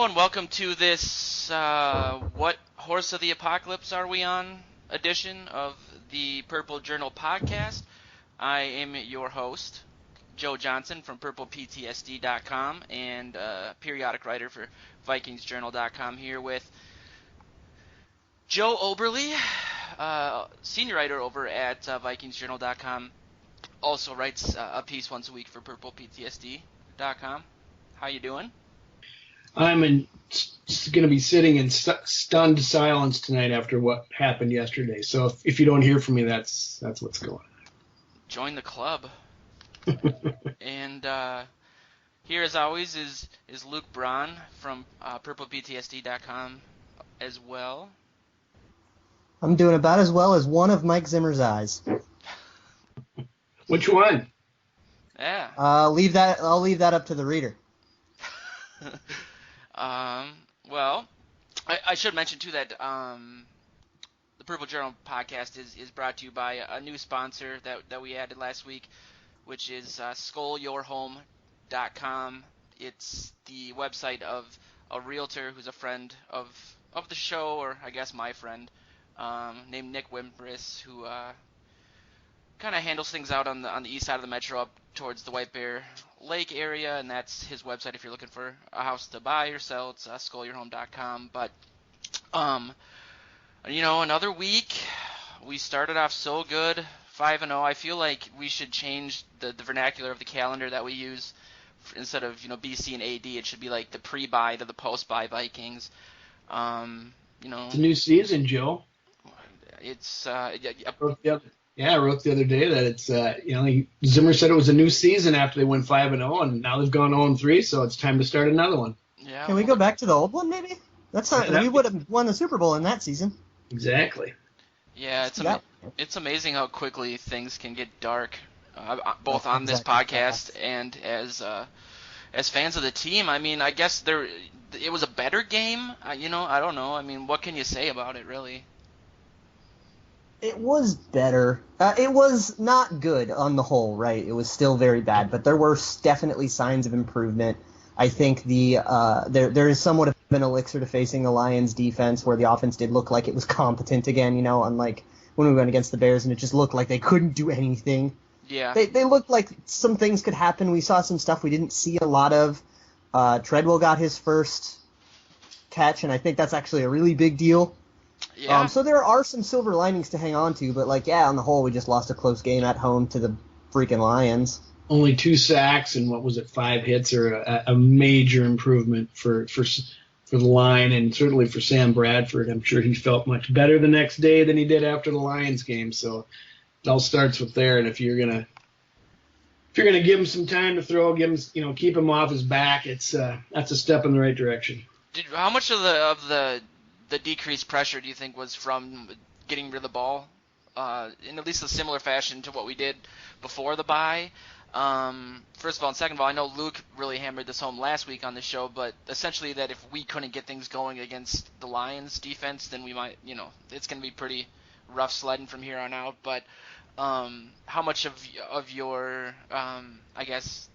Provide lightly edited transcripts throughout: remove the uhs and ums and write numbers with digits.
Hello and welcome to this What Horse of the Apocalypse Are We On edition of the Purple Journal podcast. I am your host, Joe Johnson from purpleptsd.com and periodic writer for vikingsjournal.com, here with Joe Oberly, senior writer over at vikingsjournal.com. Also writes a piece once a week for purpleptsd.com. How you doing? I'm going to be sitting in stunned silence tonight after what happened yesterday. So if you don't hear from me, that's what's going on. Join the club. And here, as always, is Luke Braun from purpleptsd.com as well. I'm doing about as well as one of Mike Zimmer's eyes. Which one? Yeah. I'll leave that up to the reader. Well, I should mention too that the Purple Journal podcast is brought to you by a new sponsor that we added last week, which is skullyourhome.com. It's the website of a realtor who's a friend of the show, or I guess my friend, named Nick Wimbris, who kind of handles things out on the east side of the metro up towards the White Bear Lake area, and that's his website if you're looking for a house to buy or sell. It's skullyourhome.com. But another week. We started off so good, 5-0. I feel like we should change the vernacular of the calendar that we use. Instead of BC and AD, it should be like the pre-bye to the post-bye Vikings. It's a new season, Joe. It's I wrote the other day that it's Zimmer said it was a new season after they went 5-0, and now they've gone 0-3, so it's time to start another one. Yeah. Can we go back to the old one, maybe? That's not. We would have won the Super Bowl in that season. Exactly. Yeah, it's amazing how quickly things can get dark, both on this podcast and as fans of the team. I mean, I guess it was a better game. I don't know. I mean, what can you say about it, really? It was better. It was not good on the whole, right? It was still very bad, but there were definitely signs of improvement. I think there is somewhat of an elixir to facing the Lions' defense, where the offense did look like it was competent again, unlike when we went against the Bears, and it just looked like they couldn't do anything. Yeah. They looked like some things could happen. We saw some stuff we didn't see a lot of. Treadwell got his first catch, and I think that's actually a really big deal. Yeah. So there are some silver linings to hang on to, but on the whole, we just lost a close game at home to the freaking Lions. Only 2 sacks and 5 hits are a major improvement for the line, and certainly for Sam Bradford. I'm sure he felt much better the next day than he did after the Lions game. So it all starts with there. And if you're gonna give him some time to throw, keep him off his back, that's a step in the right direction. How much of the decreased pressure do you think was from getting rid of the ball in at least a similar fashion to what we did before the bye? First of all, and second of all, I know Luke really hammered this home last week on the show, but essentially that if we couldn't get things going against the Lions defense, then we might, it's going to be pretty rough sledding from here on out. But how much of your, I guess,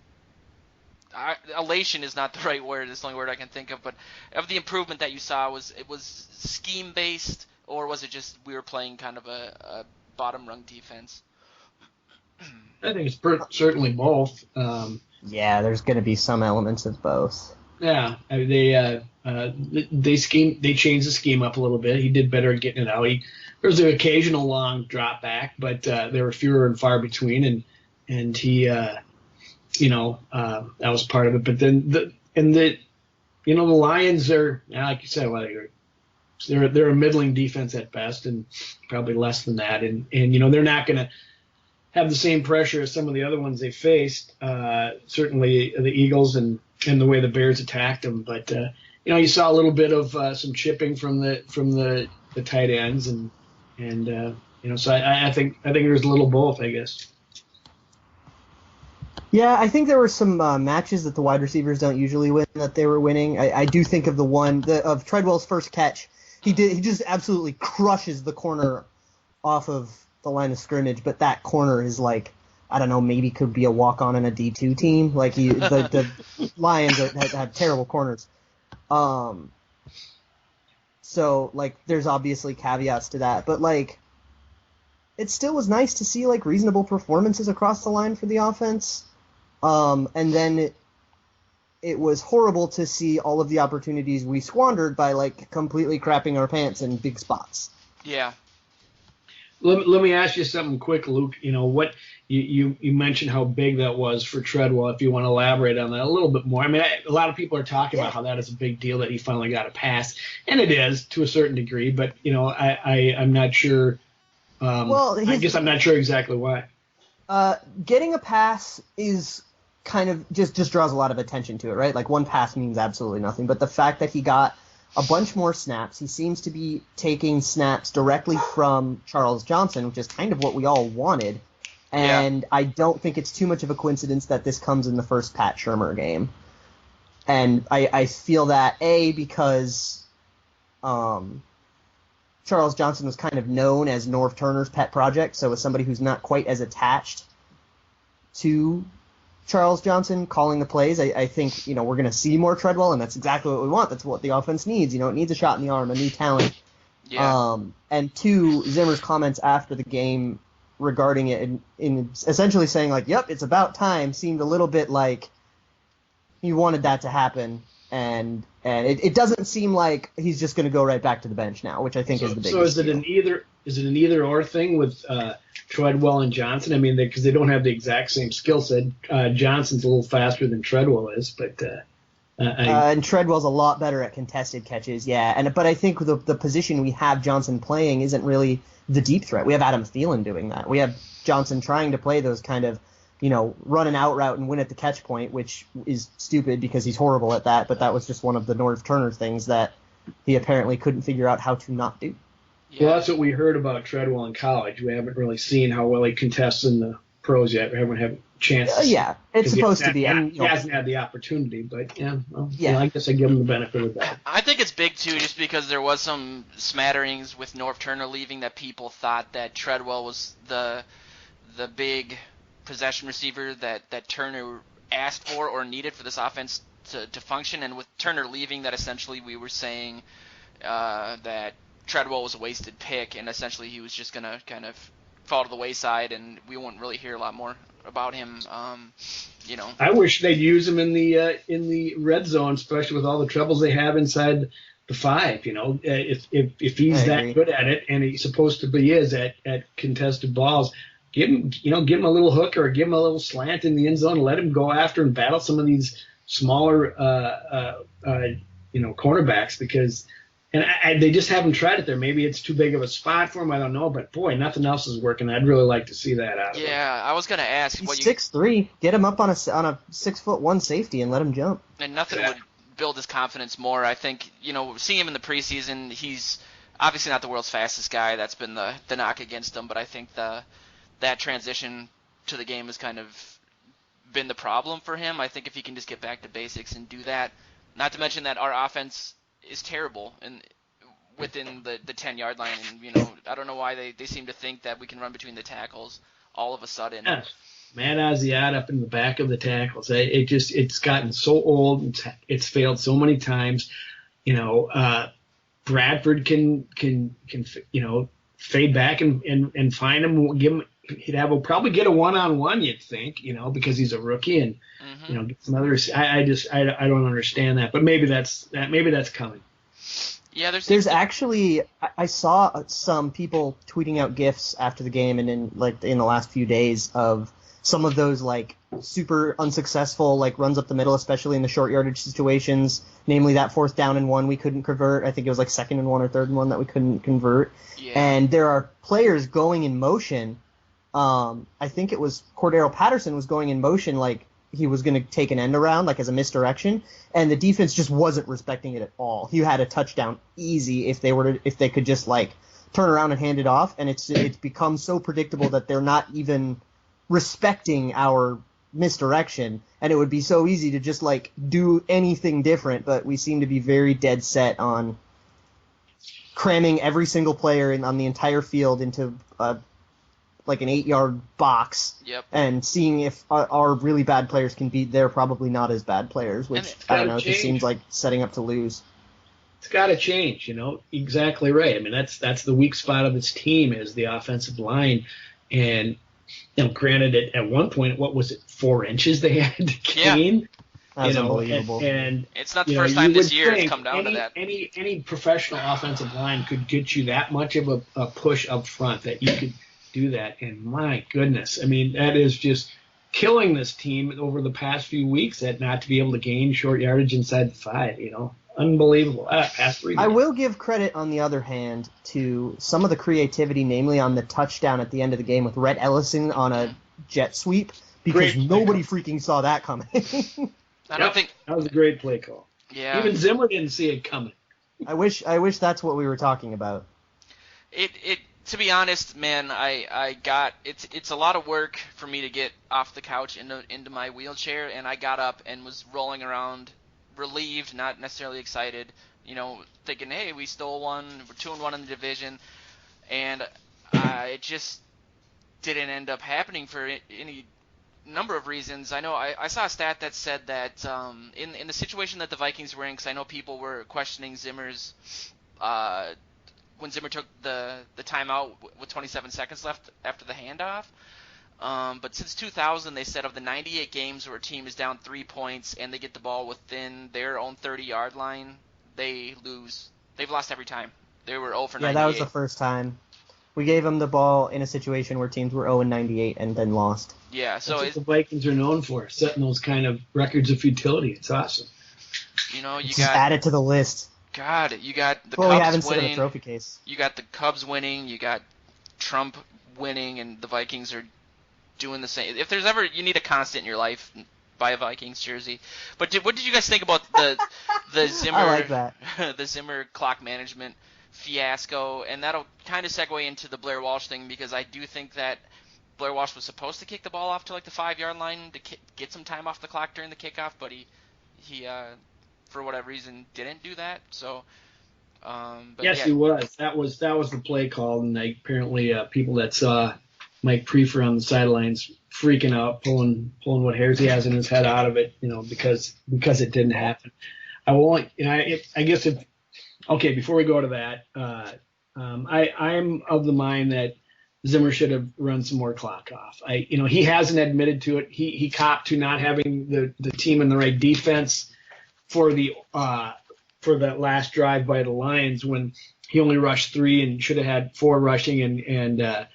elation is not the right word, it's the only word I can think of, but of the improvement that you saw, was scheme based, or was it just we were playing kind of a bottom rung defense? I think it's certainly both. There's going to be some elements of both. Yeah, they changed the scheme up a little bit. He did better at getting it out. There was an occasional long drop back, but they were fewer and far between, and he that was part of it. But then the Lions are, like you said, they're a middling defense at best, and probably less than that. And they're not going to have the same pressure as some of the other ones they faced. Certainly the Eagles and the way the Bears attacked them. But you saw a little bit of some chipping from the tight ends, and so I think there's a little both, I guess. Yeah, I think there were some matches that the wide receivers don't usually win that they were winning. I do think of the one of Treadwell's first catch. He just absolutely crushes the corner off of the line of scrimmage, but that corner is like, I don't know, maybe could be a walk-on in a D2 team. Like the Lions have terrible corners. So, like, there's obviously caveats to that. But, like, it still was nice to see, like, reasonable performances across the line for the offense. And then it was horrible to see all of the opportunities we squandered by, like, completely crapping our pants in big spots. Yeah. Let me ask you something quick, Luke. What you mentioned how big that was for Treadwell. If you want to elaborate on that a little bit more. I mean, a lot of people are talking about how that is a big deal that he finally got a pass, and it is to a certain degree. But I'm not sure. I guess I'm not sure exactly why. Getting a pass is kind of just draws a lot of attention to it, right? Like, one pass means absolutely nothing, but the fact that he got a bunch more snaps, he seems to be taking snaps directly from Charles Johnson, which is kind of what we all wanted, and I don't think it's too much of a coincidence that this comes in the first Pat Shurmur game. And I feel that, because Charles Johnson was kind of known as Norv Turner's pet project, so as somebody who's not quite as attached to Charles Johnson calling the plays, I think, we're going to see more Treadwell, and that's exactly what we want. That's what the offense needs. It needs a shot in the arm, a new talent. Yeah. And two, Zimmer's comments after the game regarding it in essentially saying, like, yep, it's about time, seemed a little bit like he wanted that to happen. And it doesn't seem like he's just going to go right back to the bench now, which I think is the biggest. So is it an either or thing with Treadwell and Johnson? I mean, because they don't have the exact same skill set. Johnson's a little faster than Treadwell is, but and Treadwell's a lot better at contested catches, yeah. But I think the position we have Johnson playing isn't really the deep threat. We have Adam Thielen doing that. We have Johnson trying to play those kind of, run an out route and win at the catch point, which is stupid because he's horrible at that. But that was just one of the Norv Turner things that he apparently couldn't figure out how to not do. Yeah. Well, that's what we heard about Treadwell in college. We haven't really seen how well he contests in the pros yet. We haven't had a chance. Yeah, it's supposed to be. He hasn't had the opportunity, but I guess I give him the benefit of that. I think it's big too, just because there was some smatterings with Norv Turner leaving that people thought that Treadwell was the big possession receiver that Turner asked for or needed for this offense to function, and with Turner leaving, that essentially we were saying that Treadwell was a wasted pick, and essentially he was just going to kind of fall to the wayside, and we won't really hear a lot more about him. I wish they'd use him in the red zone, especially with all the troubles they have inside the 5. If he's that good at it, and he's supposed to be at contested balls, give him a little hook or give him a little slant in the end zone, and let him go after and battle some of these smaller cornerbacks, because. And they just haven't tried it there. Maybe it's too big of a spot for him. I don't know. But, boy, nothing else is working. I'd really like to see that out of him. Yeah, I was going to ask. He's 6'3". Get him up on a 6'1" safety and let him jump. And nothing would build his confidence more. I think, seeing him in the preseason, he's obviously not the world's fastest guy. That's been the knock against him. But I think that transition to the game has kind of been the problem for him. I think if he can just get back to basics and do that, not to mention that our offense is terrible and within the 10-yard line, and I don't know why they seem to think that we can run between the tackles all of a sudden. Yeah. Matt Asiat up in the back of the tackles. It's gotten so old. It's failed so many times. Bradford can fade back and find him. He'd probably get a one-on-one, you'd think, because he's a rookie, and get some others. I don't understand that, but maybe that's coming. Yeah, there's actually, I saw some people tweeting out GIFs after the game and in the last few days of some of those super unsuccessful runs up the middle, especially in the short yardage situations, namely that 4th down and 1 we couldn't convert. I think it was 2nd and 1 or 3rd and 1 that we couldn't convert. Yeah. And there are players going in motion. I think it was Cordero Patterson was going in motion like he was going to take an end around, as a misdirection, and the defense just wasn't respecting it at all. He had a touchdown easy if they could just turn around and hand it off, and it's become so predictable that they're not even respecting our misdirection, and it would be so easy to just do anything different, but we seem to be very dead set on cramming every single player on the entire field into a like an 8-yard box Yep. and seeing if our really bad players can beat their probably not as bad players, which, I don't know, it just seems like setting up to lose. It's got to change, Exactly right. I mean, that's the weak spot of this team is the offensive line. And, granted, at one point, what was it, 4 inches they had to gain? That's unbelievable. And it's not the first time this year it's come down to that. Any professional offensive line could get you that much of a push up front that you could do that. And my goodness, I mean, that is just killing this team over the past few weeks, that not to be able to gain short yardage inside the 5, Unbelievable. Past 3 minutes. I will give credit, on the other hand, to some of the creativity, namely on the touchdown at the end of the game with Rhett Ellison on a jet sweep, because nobody freaking saw that coming. I don't think that was a great play call. Yeah. Even Zimmer didn't see it coming. I wish that's what we were talking about. It to be honest, man, I got it's a lot of work for me to get off the couch into my wheelchair, and I got up and was rolling around, relieved, not necessarily excited, thinking, hey, we stole one, we're 2-1 in the division, and it just didn't end up happening for any number of reasons. I know I saw a stat that said that in the situation that the Vikings were in, because I know people were questioning Zimmer's when Zimmer took the timeout with 27 seconds left after the handoff. But since 2000, they said of the 98 games where a team is down 3 points and they get the ball within their own 30-yard line, they lose. They've lost every time. They were 0 for 98. Yeah, that was the first time. We gave them the ball in a situation where teams were 0-98 and then lost. Yeah, so that's what the Vikings are known for, setting those kind of records of futility. It's awesome. You just add it to the list. God, you got the Cubs winning. In a trophy case. You got the Cubs winning. You got Trump winning, and the Vikings are doing the same. If there's ever you need a constant in your life, buy a Vikings jersey. But what did you guys think about the Zimmer I like that. the Zimmer clock management fiasco? And that'll kind of segue into the Blair Walsh thing, because I do think that Blair Walsh was supposed to kick the ball off to like the 5-yard line to get some time off the clock during the kickoff, but he for whatever reason didn't do that. So yes, he was. That was the play call, and apparently people that saw Mike Prefer on the sidelines freaking out, pulling what hairs he has in his head out of it, because it didn't happen. I won't. I guess if okay, before we go to that, I'm of the mind that Zimmer should have run some more clock off. He hasn't admitted to it. He copped to not having the team in the right defense for that last drive by the Lions, when he only rushed 3 and should have had 4 rushing, and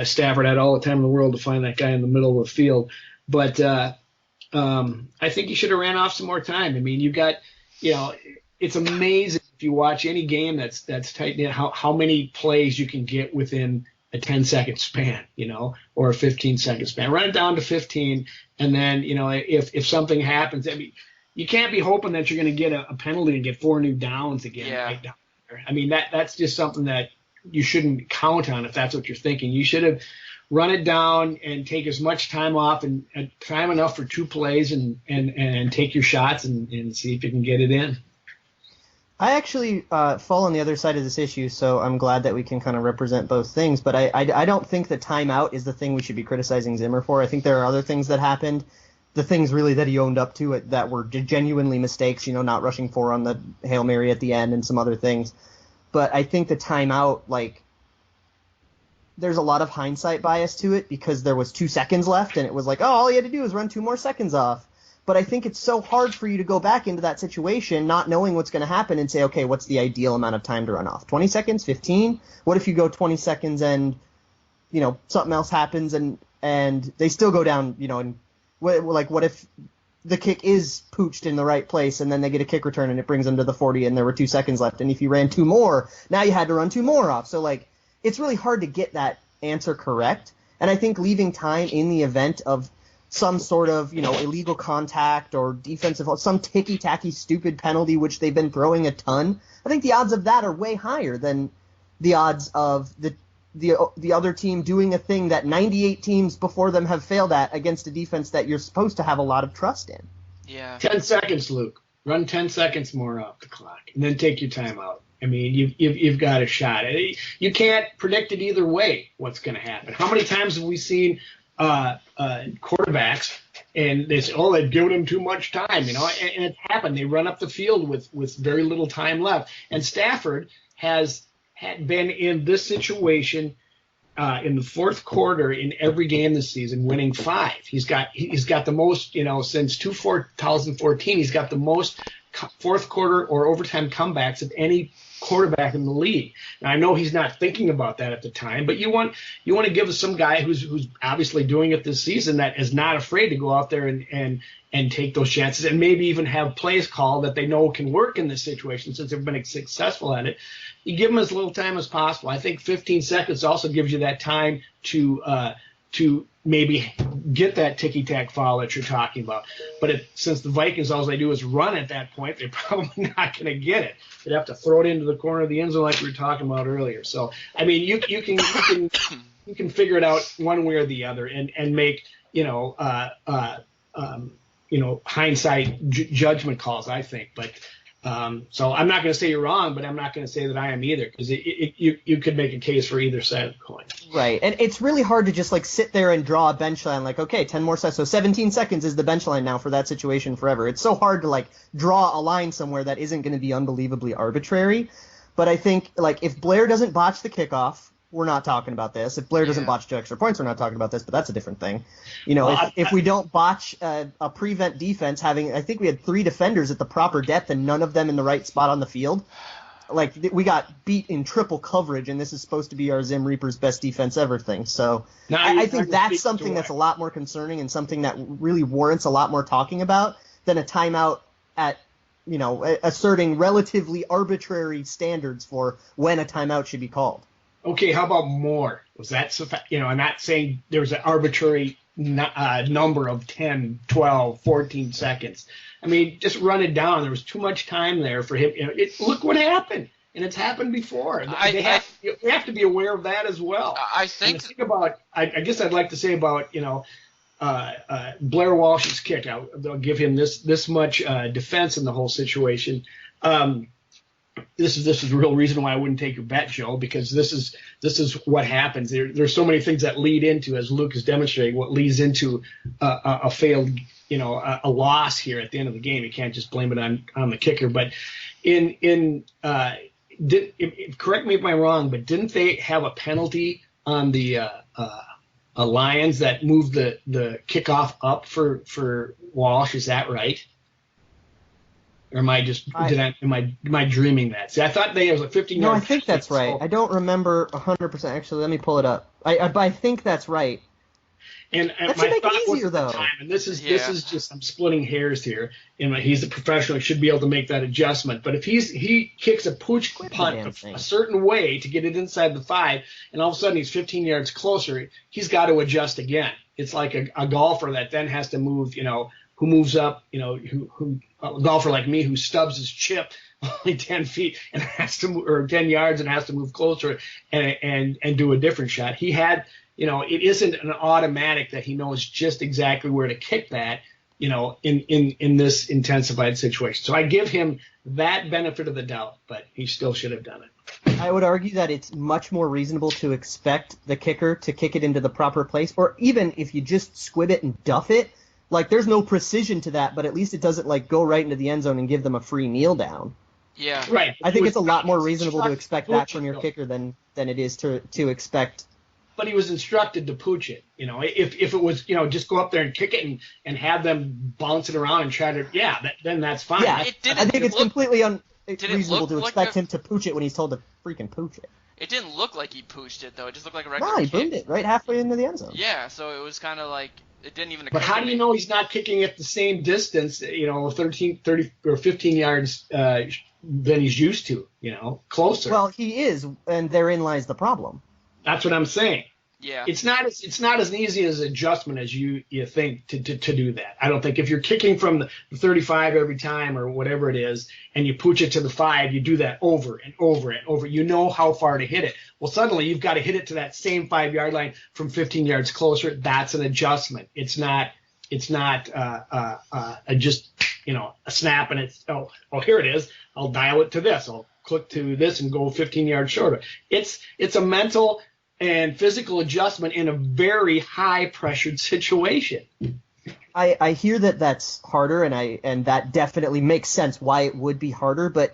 Stafford had all the time in the world to find that guy in the middle of the field. But I think he should have ran off some more time. I mean, you've got, it's amazing if you watch any game that's tight knit how many plays you can get within a 10-second span, or a 15-second span. Run it down to 15, and then, if something happens, I mean, you can't be hoping that you're going to get a penalty and get 4 new downs again. Yeah. Right down there. I mean, that's just something that you shouldn't count on if that's what you're thinking. You should have run it down and take as much time off and time enough for 2 plays and take your shots and see if you can get it in. I actually fall on the other side of this issue, so I'm glad that we can kind of represent both things. But I don't think the timeout is the thing we should be criticizing Zimmer for. I think there are other things that happened, the things really that he owned up to it that were genuinely mistakes, not rushing 4 on the Hail Mary at the end and some other things. But I think the timeout, there's a lot of hindsight bias to it, because there was 2 seconds left and it was like, oh, all you had to do was run 2 more seconds off. But I think it's so hard for you to go back into that situation not knowing what's going to happen and say, okay, what's the ideal amount of time to run off? 20 seconds? 15? What if you go 20 seconds and, something else happens and they still go down, and what if the kick is pooched in the right place and then they get a kick return and it brings them to the 40 and there were 2 seconds left, and if you ran 2 more, now you had to run 2 more off. So, it's really hard to get that answer correct. And I think leaving time in the event of some sort of, illegal contact or defensive, some ticky-tacky stupid penalty, which they've been throwing a ton, I think the odds of that are way higher than the odds of the other team doing a thing that 98 teams before them have failed at against a defense that you're supposed to have a lot of trust in. Yeah. 10 seconds, Luke. Run 10 seconds more off the clock, and then take your time out. I mean, you've got a shot. You can't predict it either way what's going to happen. How many times have we seen quarterbacks and they say, oh, they've given him too much time, and it's happened. They run up the field with very little time left. And Stafford had been in this situation in the fourth quarter in every game this season, winning 5. He's got the most, since 2014, he's got the most fourth quarter or overtime comebacks of any quarterback in the league. Now, I know he's not thinking about that at the time, but you want to give some guy who's obviously doing it this season that is not afraid to go out there and take those chances and maybe even have plays called that they know can work in this situation since they've been successful at it. You give them as little time as possible. I think 15 seconds also gives you that time to maybe get that ticky-tack foul that you're talking about. But since the Vikings, all they do is run at that point, they're probably not going to get it. They'd have to throw it into the corner of the end zone like we were talking about earlier. So, I mean, you can figure it out one way or the other and make, hindsight judgment calls, I think. But so I'm not going to say you're wrong, but I'm not going to say that I am either, because you could make a case for either side of the coin. Right, and it's really hard to just sit there and draw a bench line okay, 10 more seconds, so 17 seconds is the bench line now for that situation forever. It's so hard to draw a line somewhere that isn't going to be unbelievably arbitrary. But I think if Blair doesn't botch the kickoff, we're not talking about this. If Blair doesn't botch 2 extra points, we're not talking about this, but that's a different thing. If we don't botch a prevent defense, I think we had 3 defenders at the proper depth and none of them in the right spot on the field. We got beat in triple coverage, and this is supposed to be our Zim Reaper's best defense ever thing. So I think that's something that's a lot more concerning and something that really warrants a lot more talking about than a timeout at, asserting relatively arbitrary standards for when a timeout should be called. Okay, how about more? Was that, I'm not saying there was an arbitrary number of 10, 12, 14 seconds. I mean, just run it down. There was too much time there for him. Look what happened, and it's happened before. We have to be aware of that as well. I think about. I guess I'd like to say about Blair Walsh's kick. I'll give him this much defense in the whole situation. This is the real reason why I wouldn't take your bet, Joe, because this is what happens. There's so many things that lead into, as Luke is demonstrating, what leads into a failed, a loss here at the end of the game. You can't just blame it on the kicker. But correct me if I'm wrong, but didn't they have a penalty on the Lions that moved the kickoff up for Walsh? Is that right? Or am I dreaming that? See, I thought they was a 15-yard. No, I think that's right. I don't remember 100%. Actually, let me pull it up. I think that's right. And that my should make thought it easier, was at the time, and this is just, I'm splitting hairs here. And he's a professional; he should be able to make that adjustment. But if he kicks a pooch punt a certain way to get it inside the 5, and all of a sudden he's 15 yards closer, he's got to adjust again. It's like a golfer that then has to move, who moves up, a golfer like me who stubs his chip only 10 feet and has to move, or 10 yards and has to move closer and do a different shot. He had, it isn't an automatic that he knows just exactly where to kick that, in this intensified situation. So I give him that benefit of the doubt, but he still should have done it. I would argue that it's much more reasonable to expect the kicker to kick it into the proper place, or even if you just squib it and duff it. There's no precision to that, but at least it doesn't go right into the end zone and give them a free kneel down. Yeah. Right. I think it's a lot more reasonable to expect that from your kicker than it is to expect. But he was instructed to pooch it. If it was, just go up there and kick it and have them bounce it around and try to, then that's fine. Yeah, I think it's completely unreasonable to expect him to pooch it when he's told to freaking pooch it. It didn't look like he pooched it, though. It just looked like a regular No, he kick. boomed it right halfway into the end zone. Yeah, so it was kind of like it didn't even occur But how do you know he's not kicking at the same distance, 13, 30, or 15 yards than he's used to, closer? Well, he is, and therein lies the problem. That's what I'm saying. Yeah. It's not as easy as adjustment as you think to do that. I don't think if you're kicking from the 35 every time or whatever it is, and you pooch it to the 5, you do that over and over and over. You know how far to hit it. Well, suddenly you've got to hit it to that same 5-yard line from 15 yards closer. That's an adjustment. It's not just a snap and it's here it is. I'll dial it to this. I'll click to this and go 15 yards shorter. It's a mental and physical adjustment in a very high pressured situation. I hear that that's harder, and that definitely makes sense why it would be harder. But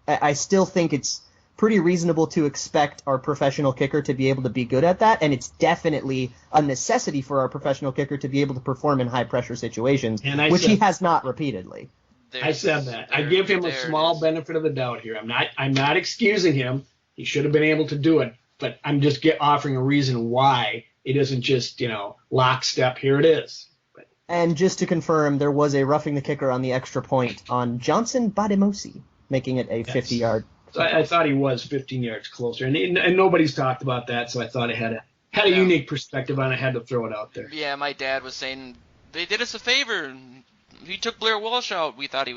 I still think it's pretty reasonable to expect our professional kicker to be able to be good at that, and it's definitely a necessity for our professional kicker to be able to perform in high pressure situations, which he has not repeatedly. I said that. I give him a small benefit of the doubt here. I'm not excusing him. He should have been able to do it, but I'm just offering a reason why it isn't just, lockstep. Here it is. And just to confirm, there was a roughing the kicker on the extra point on Johnson Bademosi, making it a 50-yard. So I thought he was 15 yards closer, and nobody's talked about that, so I thought it had a unique perspective on it. I had to throw it out there. Yeah, my dad was saying they did us a favor. He took Blair Walsh out. We thought he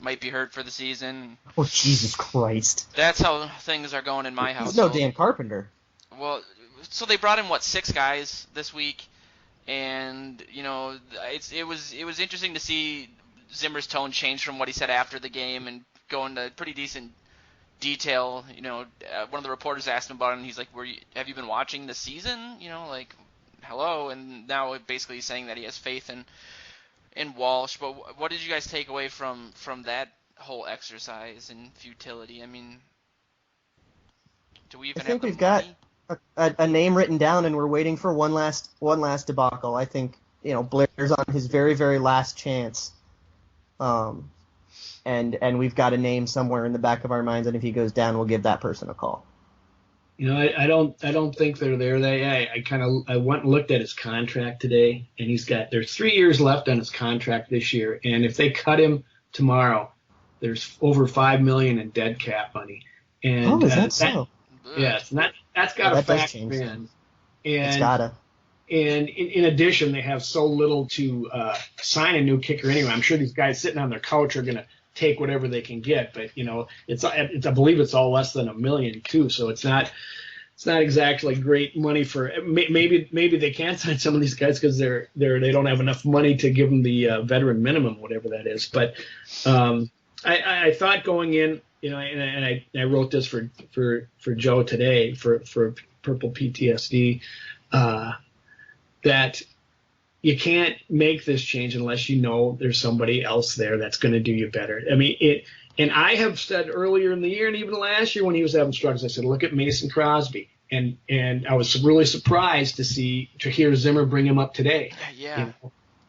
might be hurt for the season. Oh, Jesus Christ. That's how things are going in my house. He's no Dan Carpenter. Well, so they brought in, 6 guys this week? And it was interesting to see Zimmer's tone change from what he said after the game and go into pretty decent detail. One of the reporters asked him about it, and he's like, "Have you been watching the season? Hello." And now basically he's saying that he has faith in Walsh. But what did you guys take away from that whole exercise and futility? I mean, do we even? I think we've got a name written down, and we're waiting for one last debacle. I think Blair's on his very, very last chance, and we've got a name somewhere in the back of our minds, and if he goes down, we'll give that person a call. I don't think they're there. I went and looked at his contract today, and there's 3 years left on his contract this year, and if they cut him tomorrow, there's over $5 million in dead cap money. And is that so? Yes, and that's got to factor in. And it's gotta. And in addition, they have so little to sign a new kicker anyway. I'm sure these guys sitting on their couch are going to take whatever they can get, but I believe it's all less than $1 million too. So it's not exactly great money for. Maybe they can't sign some of these guys because they don't have enough money to give them the veteran minimum, whatever that is. But I thought going in. And I wrote this for Joe today for Purple PTSD, that you can't make this change unless there's somebody else there that's going to do you better. I mean, and I have said earlier in the year and even last year when he was having struggles, I said, look at Mason Crosby. And I was really surprised to hear Zimmer bring him up today. Yeah.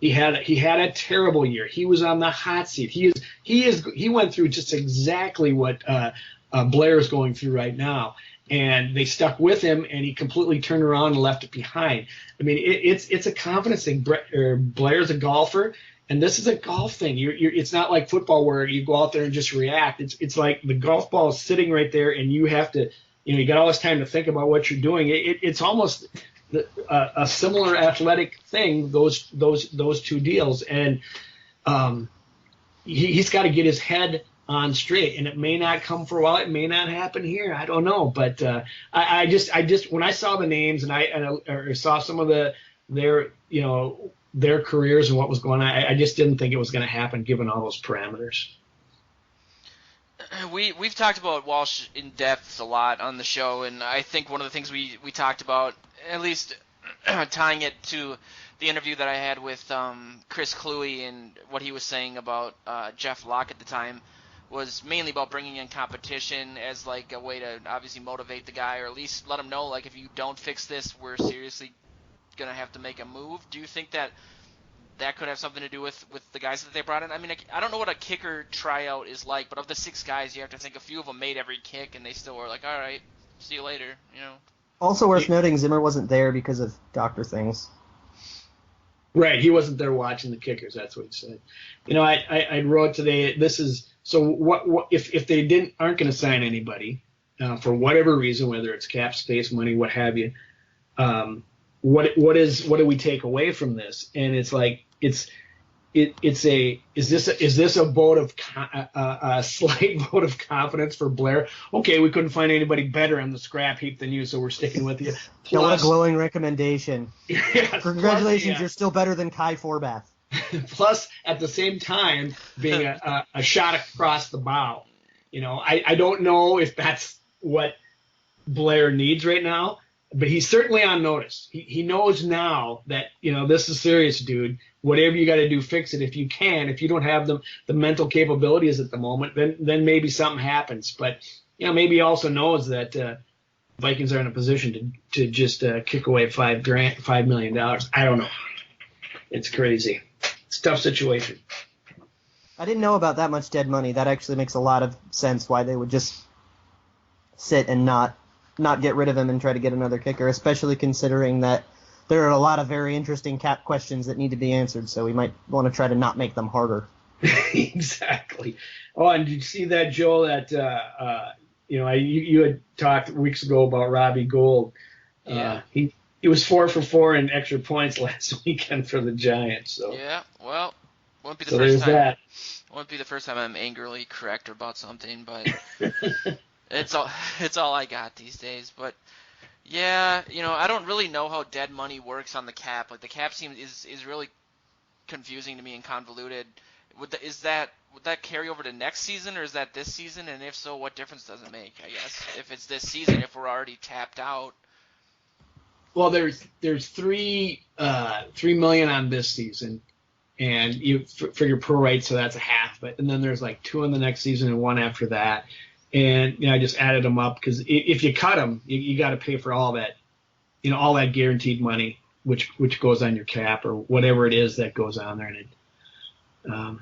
He had a terrible year. He was on the hot seat. He went through just exactly what Blair is going through right now, and they stuck with him, and he completely turned around and left it behind. I mean, it's a confidence thing. Blair's a golfer, and this is a golf thing. It's not like football where you go out there and just react. It's like the golf ball is sitting right there, and you have to, you got all this time to think about what you're doing. It's almost a similar athletic thing, those two deals, and he's got to get his head on straight, and it may not come for a while. It may not happen here. I don't know, but I just when I saw the names and I saw some of their careers and what was going on, I just didn't think it was going to happen given all those parameters. We've talked about Walsh in depth a lot on the show, and I think one of the things we talked about, at least tying it to the interview that I had with Chris Cluey and what he was saying about Jeff Locke at the time, was mainly about bringing in competition as like a way to obviously motivate the guy, or at least let him know, like, if you don't fix this, we're seriously going to have to make a move. Do you think that could have something to do with the guys that they brought in? I mean, I don't know what a kicker tryout is like, but of the 6 guys, you have to think a few of them made every kick, and they still were like, all right, see you later, Also worth noting, Zimmer wasn't there because of doctor things. Right, he wasn't there watching the kickers. That's what he said. I wrote today. This is so. What if they aren't going to sign anybody for whatever reason, whether it's cap space, money, what have you? What do we take away from this? And it's like is this a vote of a slight vote of confidence for Blair? Okay, we couldn't find anybody better on the scrap heap than you, so we're sticking with you. Plus, what a glowing recommendation! Yes, congratulations, you're still better than Kai Forbath. Plus, at the same time, being a shot across the bow. I don't know if that's what Blair needs right now, but he's certainly on notice. He knows now that, this is serious, dude. Whatever you got to do, fix it. If you can, if you don't have the mental capabilities at the moment, then maybe something happens. But, maybe he also knows that Vikings are in a position to just kick away $5 million. I don't know. It's crazy. It's a tough situation. I didn't know about that much dead money. That actually makes a lot of sense why they would just sit and not get rid of him and try to get another kicker, especially considering that there are a lot of very interesting cap questions that need to be answered, so we might want to try to not make them harder. Exactly. Oh, and did you see that, Joe, that you had talked weeks ago about Robbie Gould. Yeah. He was 4 for 4 in extra points last weekend for the Giants. So yeah, well, won't be the so first there's time. That. Won't be the first time I'm angrily correct about something, but it's all I got these days. But yeah, I don't really know how dead money works on the cap. Like the cap is really confusing to me and convoluted. Would that carry over to next season, or is that this season? And if so, what difference does it make? I guess if it's this season, if we're already tapped out. Well, there's $3 million on this season, and you figure prorate, so that's a half. But and then there's like 2 in the next season and 1 after that. And I just added them up because if you cut them, you got to pay for all that, all that guaranteed money, which goes on your cap or whatever it is that goes on there. And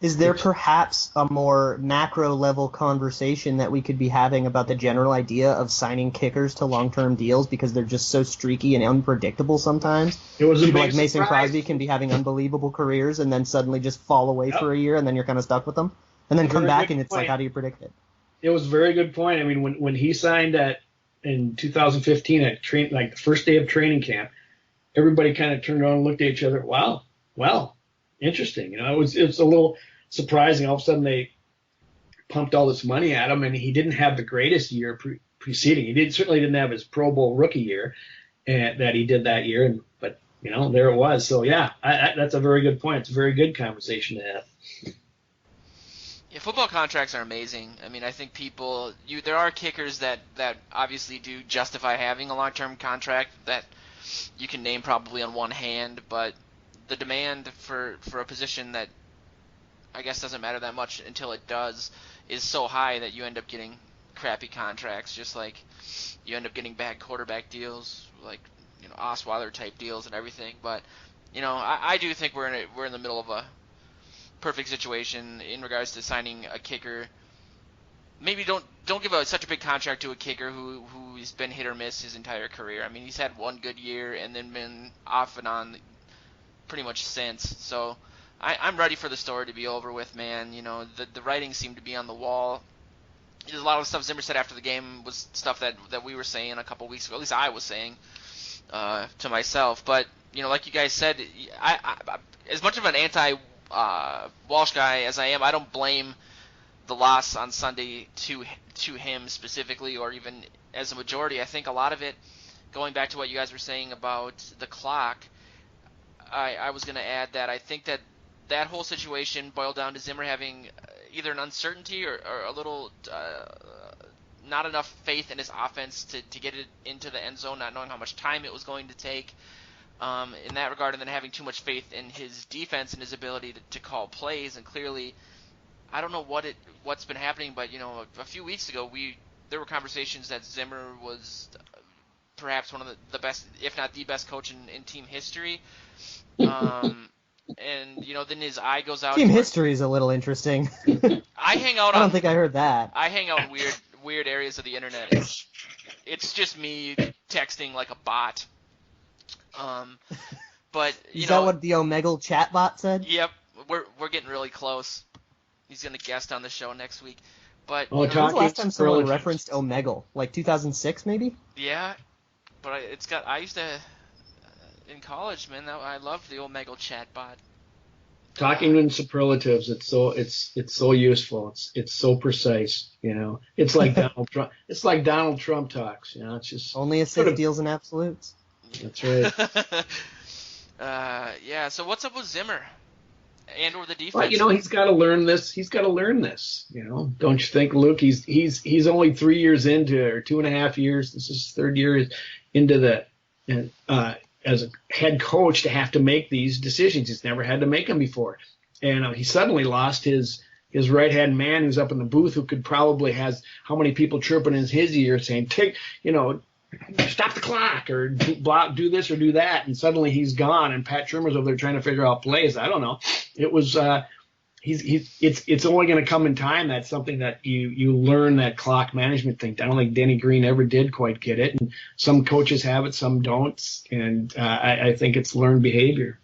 is there perhaps a more macro level conversation that we could be having about the general idea of signing kickers to long-term deals because they're just so streaky and unpredictable sometimes? It was people like Mason Crosby can be having unbelievable careers and then suddenly just fall away for a year, and then you're kind of stuck with them, and then come back and it's like, how do you predict it? It was a very good point. I mean, when he signed in 2015 at the first day of training camp, everybody kind of turned around and looked at each other. Wow, well, interesting. It's a little surprising. All of a sudden they pumped all this money at him, and he didn't have the greatest year preceding. He certainly didn't have his Pro Bowl rookie year that he did that year. But there it was. So yeah, that's a very good point. It's a very good conversation to have. Yeah, football contracts are amazing. I mean, I think there are kickers that obviously do justify having a long-term contract that you can name probably on one hand, but the demand for a position that I guess doesn't matter that much until it does is so high that you end up getting crappy contracts, just like you end up getting bad quarterback deals, like Osweiler type deals and everything. But I do think we're in the middle of a perfect situation in regards to signing a kicker. Maybe don't give such a big contract to a kicker who's been hit or miss his entire career. I mean, he's had one good year and then been off and on pretty much since. So I'm ready for the story to be over with, man. The writing seemed to be on the wall. A lot of the stuff Zimmer said after the game was stuff that we were saying a couple weeks ago. At least I was saying to myself. But like you guys said, I as much of an anti Walsh guy as I am, I don't blame the loss on Sunday to him specifically, or even as a majority. I think a lot of it, going back to what you guys were saying about the clock, I was going to add that I think that whole situation boiled down to Zimmer having either an uncertainty or a little not enough faith in his offense to get it into the end zone, not knowing how much time it was going to take. In that regard, and then having too much faith in his defense and his ability to call plays. And clearly, I don't know what's been happening, but a few weeks ago there were conversations that Zimmer was perhaps one of the best, if not the best coach in team history. And then his eye goes out. Team history is a little interesting. I hang out. I don't think I heard that. I hang out in weird areas of the internet. It's just me texting like a bot. But is that what the Omegle chatbot said? Yep, we're getting really close. He's gonna guest on the show next week. But when was the last time someone referenced Omegle? Like 2006, maybe? Yeah, but I used to in college, man. I loved the Omegle chatbot. Talking in superlatives, it's so useful. It's so precise. It's like Donald Trump. It's like Donald Trump talks. It's just only a Sith deals in absolutes. That's right. Yeah. So what's up with Zimmer? and or the defense. Well, he's got to learn this. He's got to learn this. Don't you think, Luke? He's only 3 years into, or 2.5 years. This is his third year into as a head coach to have to make these decisions. He's never had to make them before, and he suddenly lost his right hand man who's up in the booth who could probably has how many people chirping in his ear saying stop the clock or do this or do that, and suddenly he's gone and Pat Shurmur's over there trying to figure out plays. I don't know. It was it's only going to come in time. That's something that you learn, that clock management thing. I don't think Denny Green ever did quite get it, and some coaches have it, some don't, and I think it's learned behavior.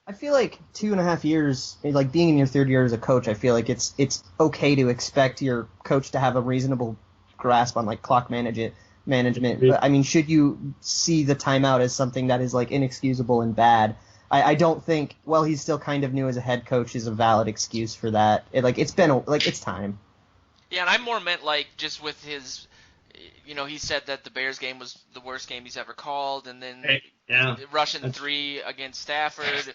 I feel like 2.5 years, like being in your third year as a coach, I feel like it's okay to expect your coach to have a reasonable grasp on like clock management. But, I mean, should you see the timeout as something that is like inexcusable and bad? I don't think, well, he's still kind of new as a head coach is a valid excuse for that. It's time. Yeah, and I more meant like just with his, he said that the Bears game was the worst game he's ever called, and then rushing 3 against Stafford.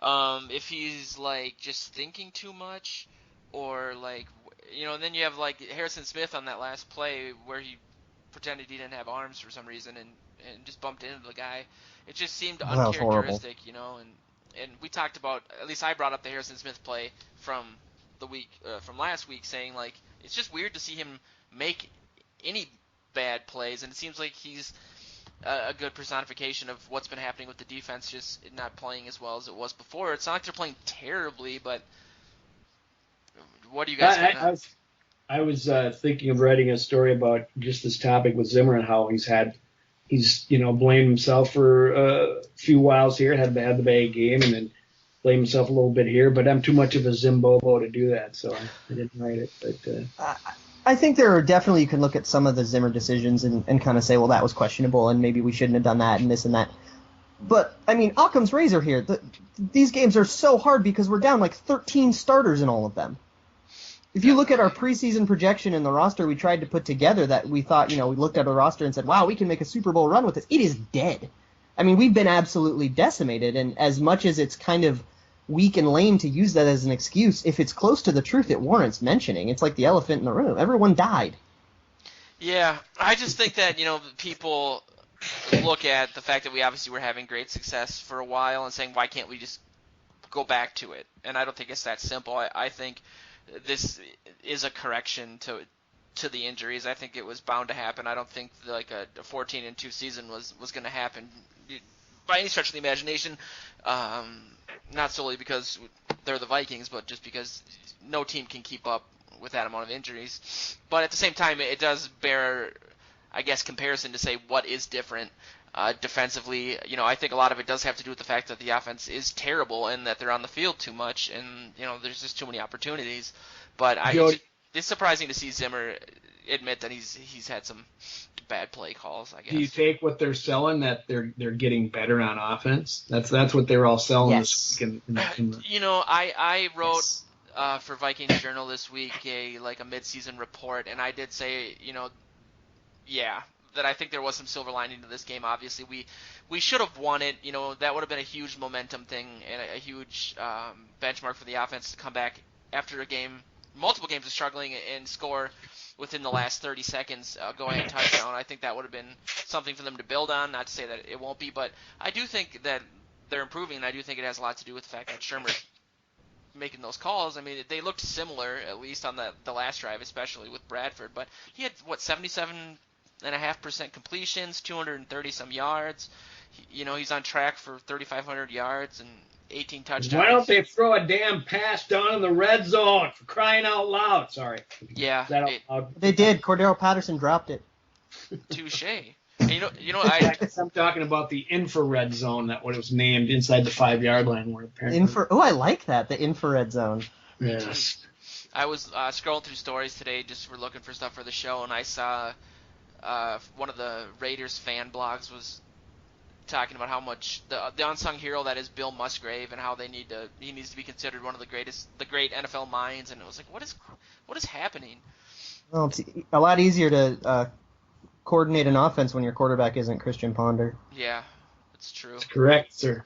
If he's like just thinking too much, or like, and then you have like Harrison Smith on that last play where he pretended he didn't have arms for some reason and just bumped into the guy. It just seemed uncharacteristic, and we talked about, at least I brought up the Harrison Smith play from last week, saying like it's just weird to see him make any bad plays, and it seems like he's a good personification of what's been happening with the defense, just not playing as well as it was before. It's not like they're playing terribly, but what do you guys think? I was thinking of writing a story about just this topic with Zimmer and how he's blamed himself for a few whiles here, had the bad game, and then blamed himself a little bit here. But I'm too much of a Zimbobo to do that, so I didn't write it. But I think there are definitely, you can look at some of the Zimmer decisions and kind of say, well, that was questionable, and maybe we shouldn't have done that and this and that. But, I mean, Occam's razor here. These games are so hard because we're down like 13 starters in all of them. If you look at our preseason projection and the roster we tried to put together that we thought, we looked at a roster and said, wow, we can make a Super Bowl run with this. It is dead. I mean, we've been absolutely decimated, and as much as it's kind of weak and lame to use that as an excuse, if it's close to the truth, it warrants mentioning. It's like the elephant in the room. Everyone died. Yeah, I just think that, people look at the fact that we obviously were having great success for a while and saying, why can't we just go back to it? And I don't think it's that simple. I think this is a correction to the injuries. I think it was bound to happen. I don't think like a 14-2 season was going to happen by any stretch of the imagination. Not solely because they're the Vikings, but just because no team can keep up with that amount of injuries. But at the same time, it does bear, I guess, comparison to say what is different defensively. I think a lot of it does have to do with the fact that the offense is terrible and that they're on the field too much, and there's just too many opportunities. But it's surprising to see Zimmer admit that he's had some bad play calls, I guess. Do you take what they're selling, that they're getting better on offense? That's what they're all selling yes. this week. I wrote for Vikings Journal this week a mid-season report, and I did say, that I think there was some silver lining to this game. Obviously, we should have won it. That would have been a huge momentum thing and a huge benchmark for the offense to come back after a game, multiple games of struggling, and score within the last 30 seconds, go ahead and touchdown. I think that would have been something for them to build on. Not to say that it won't be, but I do think that they're improving, and I do think it has a lot to do with the fact that Shurmur's making those calls. I mean, they looked similar, at least on the last drive, especially with Bradford. But he had, 77.5% completions, 230 some yards. He's on track for 3,500 yards and 18 touchdowns. Why don't they throw a damn pass down in the red zone, for crying out loud? Sorry. Yeah. They did. Cordero Patterson dropped it. Touche. And I'm talking about the infrared zone, that what it was named, inside the 5-yard line, where apparently. I like that, the infrared zone. Yes. I was scrolling through stories today just for looking for stuff for the show, and I saw one of the Raiders fan blogs was talking about how much the unsung hero that is Bill Musgrave, and how he needs to be considered one of the great NFL minds, and it was like, what is happening? Well, it's a lot easier to coordinate an offense when your quarterback isn't Christian Ponder. Yeah, that's true. That's correct, sir.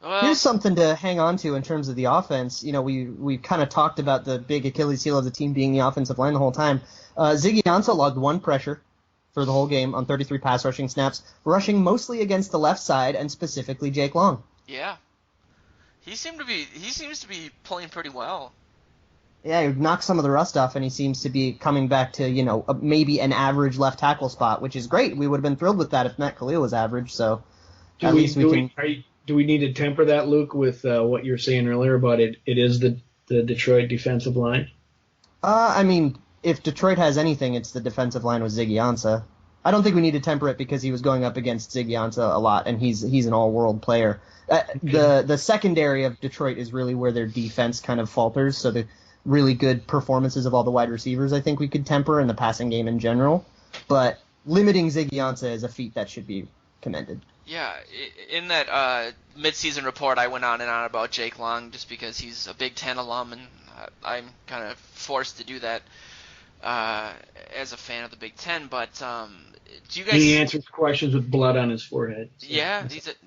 Well, Here's something to hang on to in terms of the offense. You know, we kind of talked about the big Achilles heel of the team being the offensive line the whole time. Ziggy Ansah logged 1 pressure for the whole game on 33 pass rushing snaps, rushing mostly against the left side and specifically Jake Long. yeah. He seems to be playing pretty well. Yeah, he knocked some of the rust off, and he seems to be coming back to, you know, maybe an average left tackle spot, which is great. We would have been thrilled with that if Matt Khalil was average, so Do we need to temper that, Luke, with what you're saying earlier about it is the Detroit defensive line? I mean, if Detroit has anything, it's the defensive line with Ziggy Ansah. I don't think we need to temper it because he was going up against Ziggy Ansah a lot, and he's an all-world player. The secondary of Detroit is really where their defense kind of falters, so the really good performances of all the wide receivers I think we could temper in the passing game in general. But limiting Ziggy Ansah is a feat that should be commended. Yeah, in that midseason report, I went on and on about Jake Long just because he's a Big Ten alum, and I'm kind of forced to do that as a fan of the Big Ten. But do you guys? He answers questions with blood on his forehead. So. Yeah,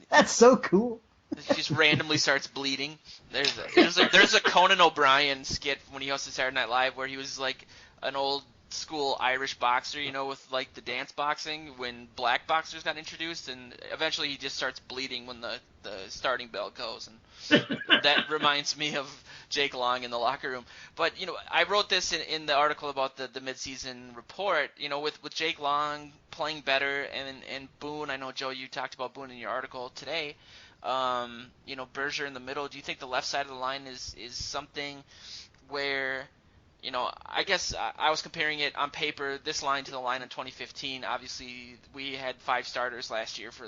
that's so cool. He just randomly starts bleeding. There's a Conan O'Brien skit when he hosted Saturday Night Live where he was like an old school Irish boxer, you know, with like the dance boxing when black boxers got introduced, and eventually he just starts bleeding when the starting bell goes, and that reminds me of Jake Long in the locker room. But, you know, I wrote this in the article about the midseason report, you know, with Jake Long playing better and Boone, I know, Joe, you talked about Boone in your article today. You know, Berger in the middle. Do you think the left side of the line is something where, you know, I guess I was comparing it on paper, this line to the line in 2015. Obviously, we had 5 starters last year for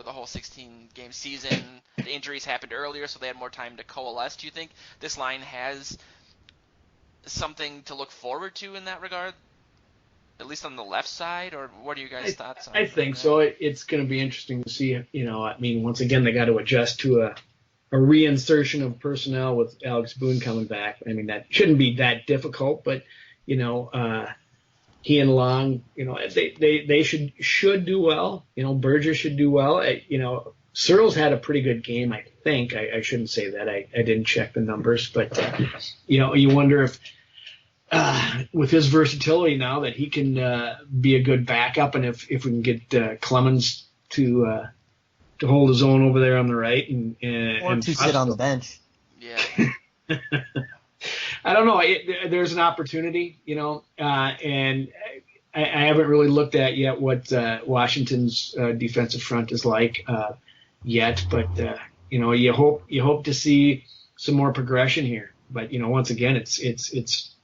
the whole 16-game season. The injuries happened earlier, so they had more time to coalesce. Do you think this line has something to look forward to in that regard? At least on the left side, or what are you guys' thoughts on that? I think so. It's going to be interesting to see. You know, I mean, once again, they got to adjust to a reinsertion of personnel with Alex Boone coming back. I mean, that shouldn't be that difficult, but, you know, he and Long, you know, they should do well. You know, Berger should do well. You know, Searles had a pretty good game, I think. I shouldn't say that. I didn't check the numbers, but, you know, you wonder if, with his versatility now that he can be a good backup, and if we can get Clemens to hold his own over there on the right and to sit on the bench. Yeah. I don't know. There's an opportunity, you know, and I haven't really looked at yet what Washington's defensive front is like yet, but you know, you hope to see some more progression here. But, you know, once again, it's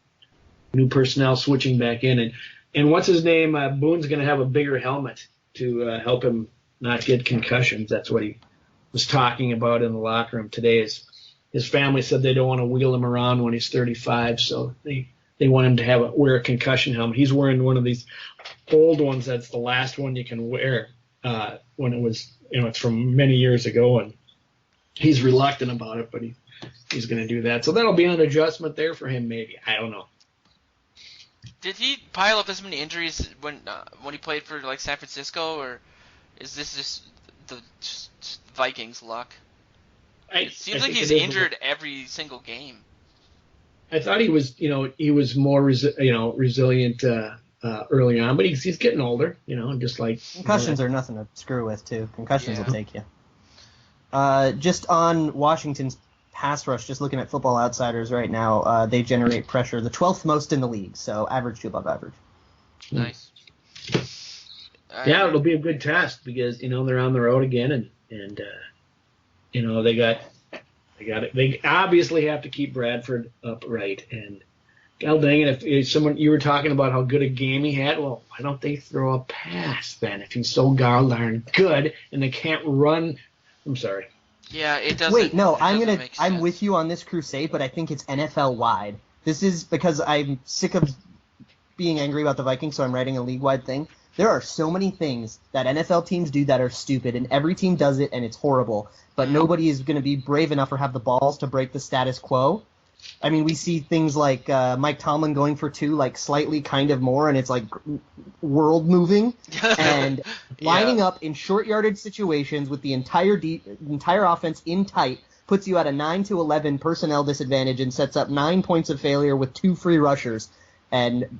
new personnel switching back in, and what's his name? Boone's going to have a bigger helmet to help him not get concussions. That's what he was talking about in the locker room today. His family said they don't want to wheel him around when he's 35, so they want him to wear a concussion helmet. He's wearing one of these old ones. That's the last one you can wear when it was, you know, it's from many years ago, and he's reluctant about it, but he's going to do that. So that'll be an adjustment there for him, maybe. I don't know. Did he pile up as many injuries when he played for like San Francisco, or is this just the Vikings luck? It seems like he's injured every single game. I thought he was more resilient early on, but he's getting older, you know, just like concussions are nothing to screw with too. Concussions will take you. Just on Washington's pass rush, just looking at Football Outsiders right now, they generate pressure the 12th most in the league, so average to above average. Nice. Yeah, it'll be a good test because, you know, they're on the road again, and you know, they obviously have to keep Bradford upright, and God dang it, if someone, you were talking about how good a game he had, well, why don't they throw a pass then if he's so darn good and they can't run? I'm sorry. Yeah, it doesn't. Wait, no, I'm with you on this crusade, but I think it's NFL wide. This is because I'm sick of being angry about the Vikings, so I'm writing a league wide thing. There are so many things that NFL teams do that are stupid, and every team does it, and it's horrible. But nobody is going to be brave enough or have the balls to break the status quo. I mean, we see things like Mike Tomlin going for 2, like slightly kind of more, and it's like world moving, and lining up in short yardage situations with the entire offense in tight puts you at a 9-11 personnel disadvantage and sets up 9 points of failure with 2 free rushers, and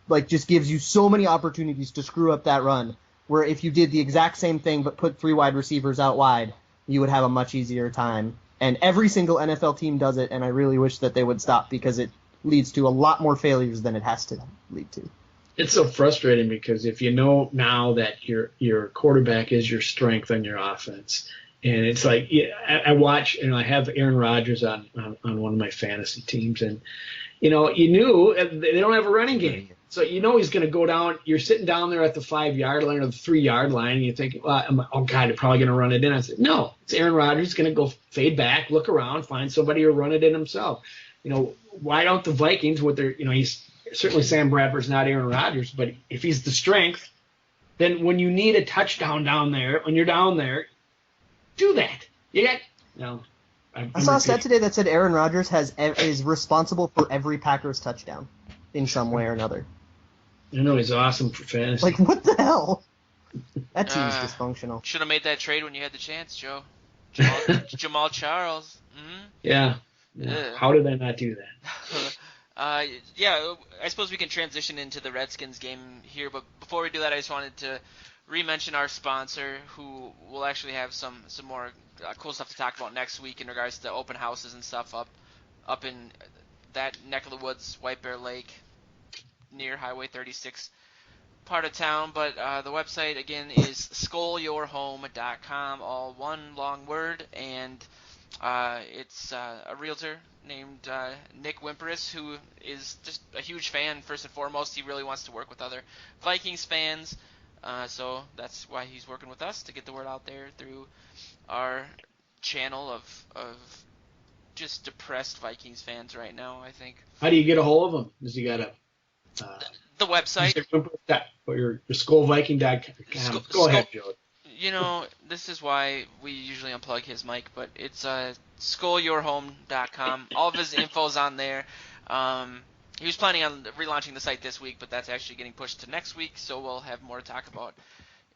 like just gives you so many opportunities to screw up that run. Where if you did the exact same thing but put 3 wide receivers out wide, you would have a much easier time. And every single NFL team does it, and I really wish that they would stop because it leads to a lot more failures than it has to lead to. It's so frustrating because if you know now that your quarterback is your strength on your offense, and it's like I watch, I have Aaron Rodgers on one of my fantasy teams, and you knew they don't have a running game. So he's going to go down. You're sitting down there at the 5-yard line or the 3-yard line, and you think, oh, God, they're probably going to run it in. I said, no, it's Aaron Rodgers. He's going to go fade back, look around, find somebody or run it in himself. Why don't the Vikings with their, he's certainly Sam Bradford's not Aaron Rodgers, but if he's the strength, then when you need a touchdown down there, when you're down there, do that. I saw a stat today that said Aaron Rodgers is responsible for every Packers touchdown in some way or another. I know he's awesome for fantasy. Like, what the hell? That team's dysfunctional. Should have made that trade when you had the chance, Joe. Jamal Charles. Mm-hmm. Yeah. How did I not do that? I suppose we can transition into the Redskins game here, but before we do that, I just wanted to re-mention our sponsor, who will actually have some more cool stuff to talk about next week in regards to open houses and stuff up in that neck of the woods, White Bear Lake, near Highway 36 part of town. But the website, again, is skullyourhome.com, all one long word, and it's a realtor named Nick Wimperis, who is just a huge fan. First and foremost, he really wants to work with other Vikings fans, so that's why he's working with us, to get the word out there through our channel of just depressed Vikings fans right now, I think. How do you get a hold of him? Does he got a the website? Or your skullviking.com. Go ahead, Joe. This is why we usually unplug his mic, but it's skullyourhome.com. All of his info's on there. He was planning on relaunching the site this week, but that's actually getting pushed to next week, so we'll have more to talk about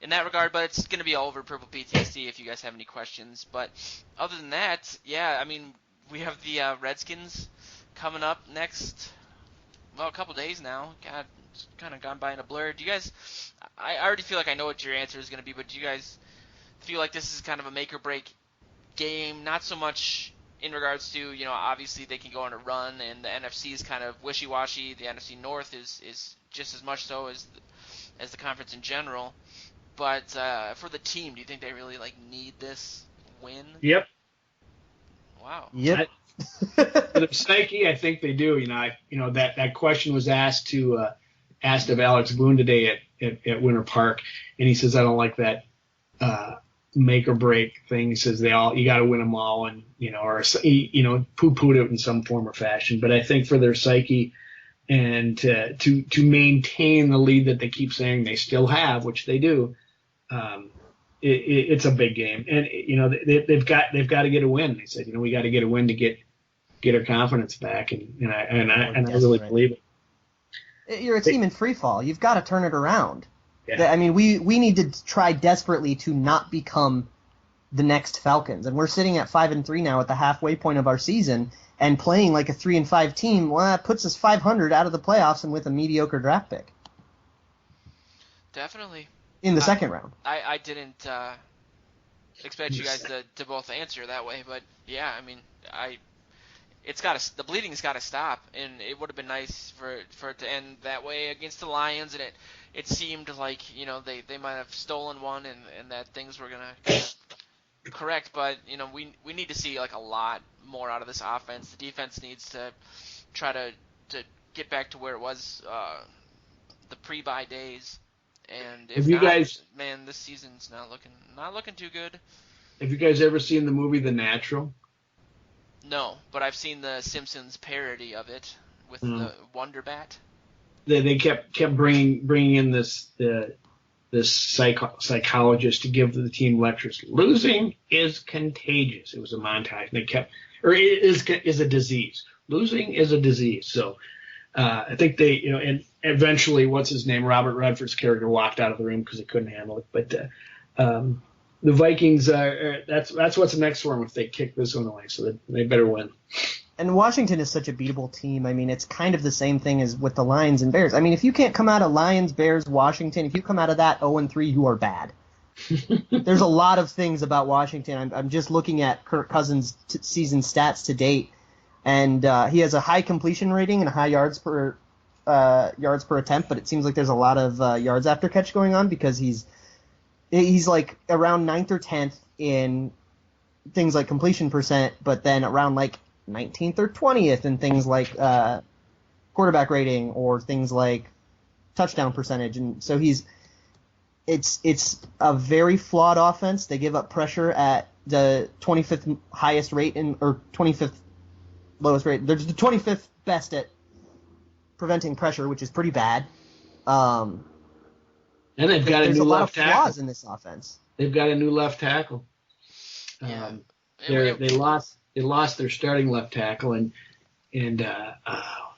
in that regard. But it's going to be all over Purple PTSD if you guys have any questions. But other than that, we have the Redskins coming up next. Well, a couple days now. God, it's kind of gone by in a blur. Do you guys? I already feel like I know what your answer is going to be, but do you guys feel like this is kind of a make or break game? Not so much in regards to, obviously they can go on a run, and the NFC is kind of wishy-washy. The NFC North is just as much so as the conference in general. But for the team, do you think they really need this win? Yep. Wow. Yep. For the psyche, I think they do. That question was asked of Alex Boone today at Winter Park, and he says, I don't like that make or break thing. He says you got to win them all, and poo-pooed it in some form or fashion. But I think for their psyche and to maintain the lead that they keep saying they still have, which they do, it's a big game, and they've got to get a win. They said, we got to get a win to get our confidence back, and I really believe it. You're a team in free fall. You've got to turn it around. Yeah. I mean, we need to try desperately to not become the next Falcons, and we're sitting at 5-3 now at the halfway point of our season, and playing like a 3-5 team. Well, that puts us 500 out of the playoffs and with a mediocre draft pick. Definitely. In the second round. I didn't expect you guys to both answer that way, but yeah, I mean, the bleeding's got to stop, and it would have been nice for it to end that way against the Lions, and it seemed like they might have stolen one, and that things were gonna correct, but we need to see a lot more out of this offense. The defense needs to try to get back to where it was the pre-bye days. And if man, this season's not looking too good. Have you guys ever seen the movie The Natural? No, but I've seen the Simpsons parody of it with the Wonder Bat. They kept bringing in this psychologist to give the team lectures. Losing is contagious. It was a montage. They kept, or is a disease. Losing is a disease. So I think they, and eventually, what's his name? Robert Redford's character walked out of the room because he couldn't handle it. But the Vikings, that's what's next for them if they kick this one away. So they better win. And Washington is such a beatable team. I mean, it's kind of the same thing as with the Lions and Bears. I mean, if you can't come out of Lions, Bears, Washington, if you come out of that 0-3, you are bad. There's a lot of things about Washington. I'm just looking at Kirk Cousins' season stats to date, and he has a high completion rating and a high yards per attempt, but it seems like there's a lot of yards after catch going on because he's like around 9th or 10th in things like completion percent, but then around like 19th or 20th in things like quarterback rating or things like touchdown percentage. And so it's a very flawed offense. They give up pressure at the 25th highest rate or 25th lowest rate. They're the 25th best at preventing pressure, which is pretty bad. And they've got a new left tackle. There's a lot of flaws in this offense. They've got a new left tackle. They lost their starting left tackle, and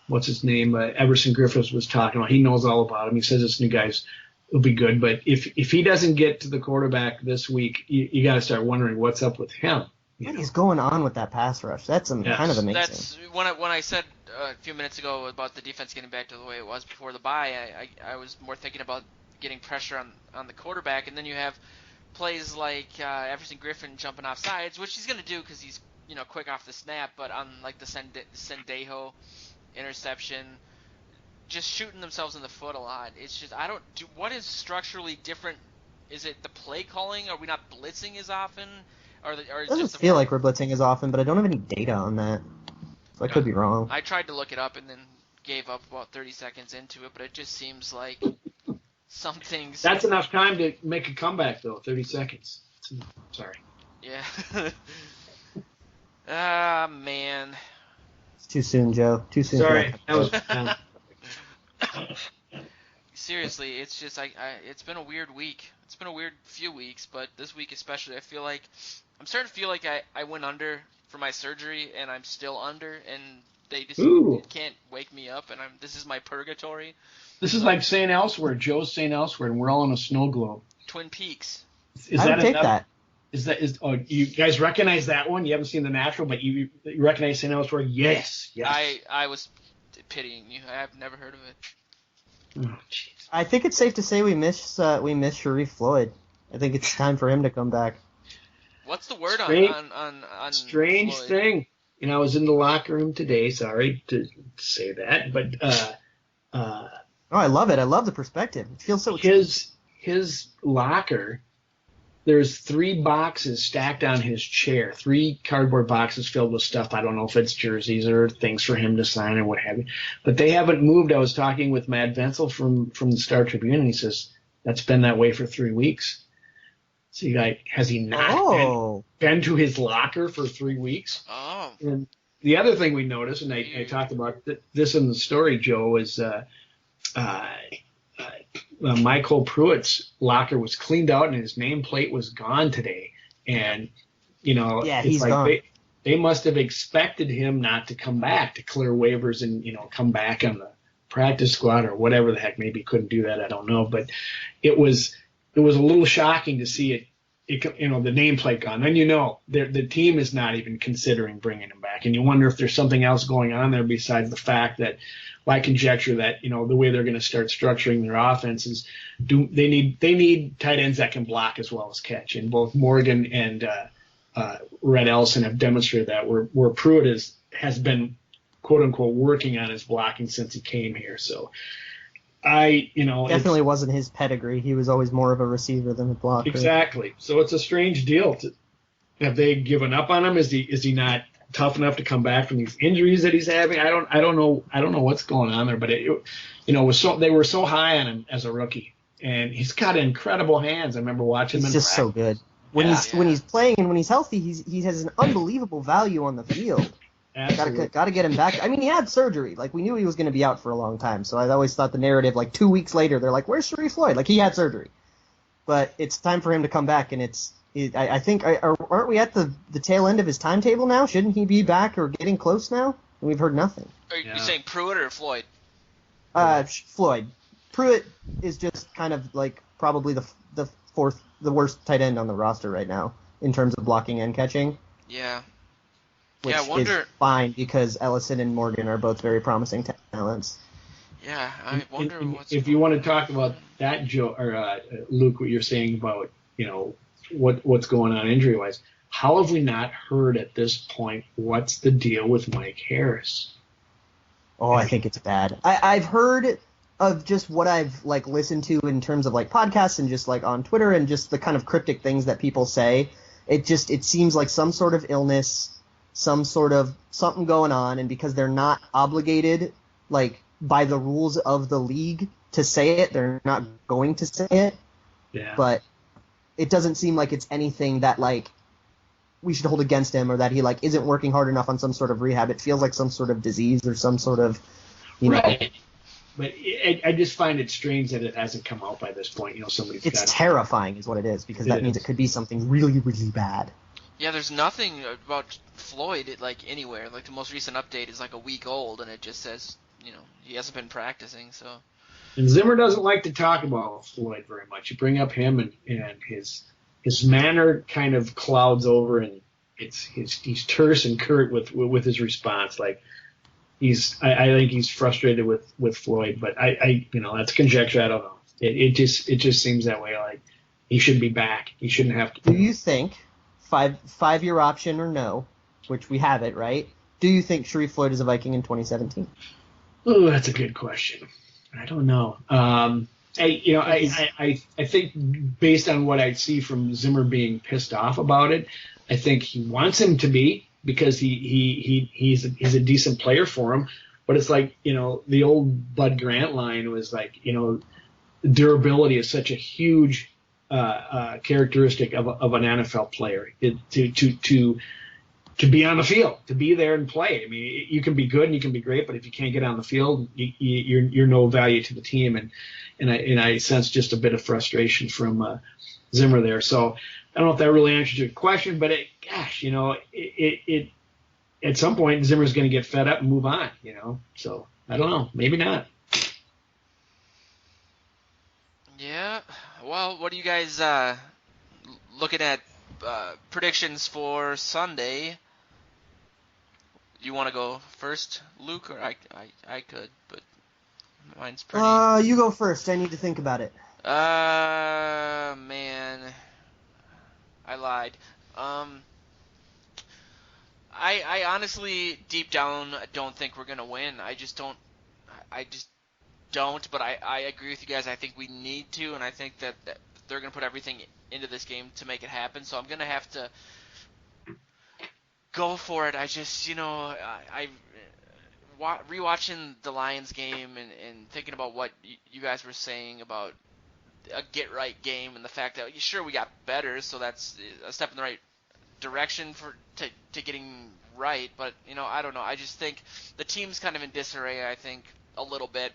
what's his name? Everson Griffiths was talking about. He knows all about him. He says this new guy's will be good, but if he doesn't get to the quarterback this week, you got to start wondering what's up with him. What is going on with that pass rush? That's kind of amazing. That's when I said a few minutes ago about the defense getting back to the way it was before the bye. I was more thinking about getting pressure on the quarterback, and then you have plays like Everson Griffin jumping off sides, which he's going to do because he's quick off the snap, but on like the Sendejo interception, just shooting themselves in the foot a lot. It's just what is structurally different? Is it the play calling? Are we not blitzing as often? It doesn't feel like we're blitzing as often, but I don't have any data on that, so I could be wrong. I tried to look it up and then gave up about 30 seconds into it, but it just seems like something's... That's enough time to make a comeback, though, 30 seconds. Sorry. Yeah. Ah, man. It's too soon, Joe. Too soon. Sorry. That was... Seriously, it's just it's been a weird week. It's been a weird few weeks, but this week especially, I feel like I'm starting to feel like I went under for my surgery, and I'm still under, and they just can't wake me up, and this is my purgatory. This is like St. Elsewhere. Joe's St. Elsewhere, and we're all in a snow globe. Twin Peaks. I would take that. You guys recognize that one? You haven't seen The Natural, but you recognize St. Elsewhere? Yes. I was pitying you. I have never heard of it. Oh, jeez. I think it's safe to say we miss Sharif Floyd. I think it's time for him to come back. What's the word on strange Floyd? Thing? I was in the locker room today. Sorry to say that, but oh, I love it. I love the perspective. It feels so. His locker. There's 3 boxes stacked on his chair, 3 cardboard boxes filled with stuff. I don't know if it's jerseys or things for him to sign or what have you. But they haven't moved. I was talking with Matt Venzel from the Star Tribune, and he says that's been that way for 3 weeks. So has he not been to his locker for 3 weeks? Oh. And the other thing we noticed, and I talked about this in the story, Joe, is Michael Pruitt's locker was cleaned out and his nameplate was gone today. And, he's gone. They must have expected him not to come back, to clear waivers and, come back on the practice squad or whatever the heck. Maybe he couldn't do that. I don't know. But it was a little shocking to see it the nameplate gone. Then the team is not even considering bringing him back. And you wonder if there's something else going on there besides the fact that I conjecture that the way they're going to start structuring their offense is they need tight ends that can block as well as catch, and both Morgan and Red Ellison have demonstrated that. Where Pruitt has been quote unquote working on his blocking since he came here. So definitely wasn't his pedigree. He was always more of a receiver than a blocker. Exactly. So it's a strange deal. Have they given up on him? Is he not tough enough to come back from these injuries that he's having? I don't know what's going on there, but they were so high on him as a rookie, and he's got incredible hands. I remember watching him. He's just so good when he's playing and when he's healthy. He has an unbelievable value on the field. Got to get him back. I mean, he had surgery. Like, we knew he was going to be out for a long time. So I always thought the narrative, like 2 weeks later, they're like, "Where's Sharif Floyd?" Like, he had surgery, but it's time for him to come back, and I think aren't we at the tail end of his timetable now? Shouldn't he be back or getting close now? and we've heard nothing. Are you saying Pruitt or Floyd? Floyd. Pruitt is just kind of like probably the worst tight end on the roster right now in terms of blocking and catching. Yeah. Which I wonder. Is fine because Ellison and Morgan are both very promising talents. Yeah, I wonder if you want to talk about that, Joe or Luke, what you're saying about what's going on injury wise. How have we not heard at this point what's the deal with Mike Harris? Oh, I think it's bad. I've heard of just what I've listened to in terms of podcasts and just on Twitter and just the kind of cryptic things that people say. It seems like some sort of illness, some sort of something going on, and because they're not obligated by the rules of the league to say it, they're not going to say it. Yeah. But it doesn't seem like it's anything that we should hold against him, or that he isn't working hard enough on some sort of rehab. It feels like some sort of disease or some sort of right. But I just find it strange that it hasn't come out by this point. It's terrifying, is what it is, because that means it could be something really, really bad. Yeah, there's nothing about Floyd anywhere. The most recent update is a week old, and it just says he hasn't been practicing. So. And Zimmer doesn't like to talk about Floyd very much. You bring up him and his manner kind of clouds over, and he's terse and curt with his response. I think he's frustrated with Floyd, but I that's conjecture. I don't know. It just seems that way. He should be back. He shouldn't have to. Do you think 5-year option or no, which we have it, right? Do you think Sharif Floyd is a Viking in 2017? Oh, that's a good question. I don't know. I think based on what I see from Zimmer being pissed off about it, I think he wants him to be, because he's a decent player for him. But it's the old Bud Grant line was durability is such a huge characteristic of an NFL player. To be on the field, to be there and play. I mean, you can be good and you can be great, but if you can't get on the field, you're no value to the team. And I sense just a bit of frustration from Zimmer there. So I don't know if that really answers your question, but at some point Zimmer's going to get fed up and move on. So I don't know, maybe not. Yeah. Well, what are you guys looking at predictions for Sunday? You want to go first, Luke, or I could, but mine's pretty. You go first. I need to think about it. Man, I lied. I honestly, deep down, don't think we're gonna win. I just don't. But I agree with you guys. I think we need to, and I think that they're gonna put everything into this game to make it happen. So I'm gonna have to go for it. I just, rewatching the Lions game and thinking about what you guys were saying about a get-right game and the fact that, sure, we got better, so that's a step in the right direction to getting right. But, I don't know. I just think the team's kind of in disarray, I think, a little bit.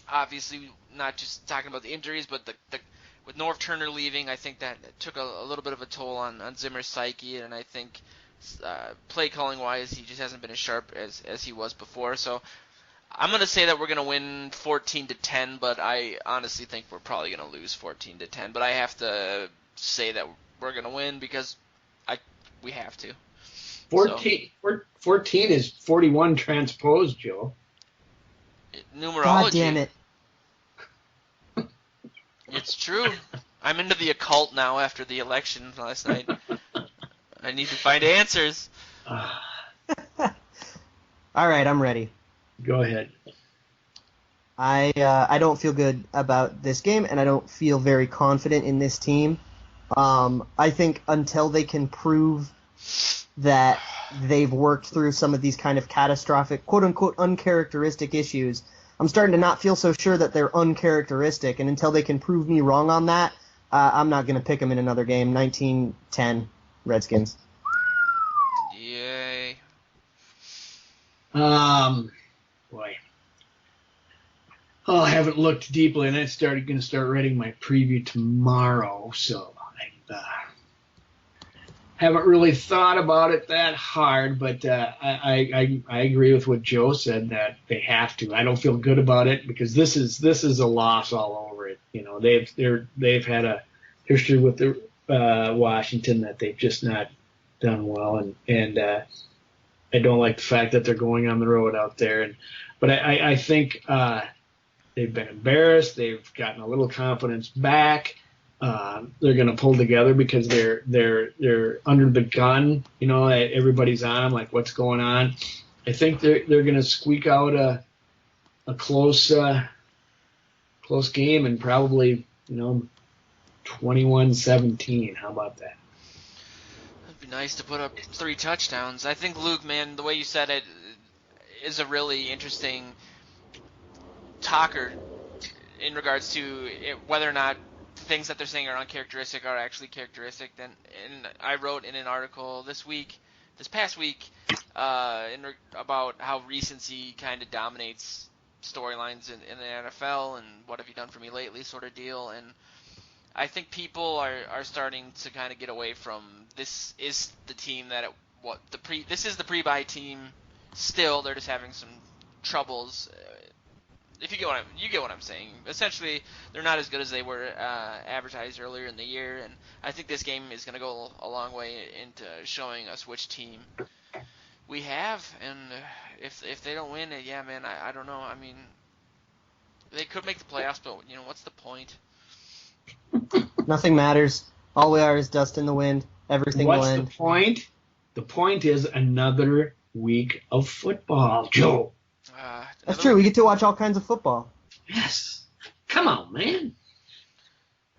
Obviously, not just talking about the injuries, but with Norv Turner leaving, I think that took a little bit of a toll on Zimmer's psyche, and I think play calling wise, he just hasn't been as sharp as he was before. So I'm gonna say that we're gonna win 14-10, but I honestly think we're probably gonna lose 14-10. But I have to say that we're gonna win because we have to. 14 is 41 transposed, Joe. Numerology. God damn it. It's true. I'm into the occult now after the election last night. I need to find answers. All right, I'm ready. Go ahead. I don't feel good about this game, and I don't feel very confident in this team. I think until they can prove that they've worked through some of these kind of catastrophic, quote-unquote, uncharacteristic issues, I'm starting to not feel so sure that they're uncharacteristic, and until they can prove me wrong on that, I'm not going to pick them in another game. 19-10, Redskins. Yay. Boy. Oh, I haven't looked deeply, and I'm going to start writing my preview tomorrow, so haven't really thought about it that hard, but I agree with what Joe said that they have to. I don't feel good about it because this is a loss all over it. You know, they've had a history with the Washington that they've just not done well, and I don't like the fact that they're going on the road out there. But I think they've been embarrassed. They've gotten a little confidence back. They're going to pull together because they're under the gun. You know, everybody's on them, like what's going on. I think they're going to squeak out a close game and probably 21-17. How about that? It'd be nice to put up 3 touchdowns. I think, Luke, man, the way you said it is a really interesting talker in regards to whether or not things that they're saying are uncharacteristic are actually characteristic. And I wrote in an article this past week, about how recency kind of dominates storylines in the NFL and what have you done for me lately sort of deal. And I think people are starting to kind of get away from this is the team that this is the pre-bye team. Still, they're just having some troubles. If you get what I'm saying. Essentially, they're not as good as they were advertised earlier in the year, and I think this game is going to go a long way into showing us which team we have. And if they don't win it, yeah, man, I don't know. I mean, they could make the playoffs, but what's the point? Nothing matters. All we are is dust in the wind. Everything will end. What's the point? The point is another week of football, Joe. That's true. We get to watch all kinds of football. Yes. Come on, man.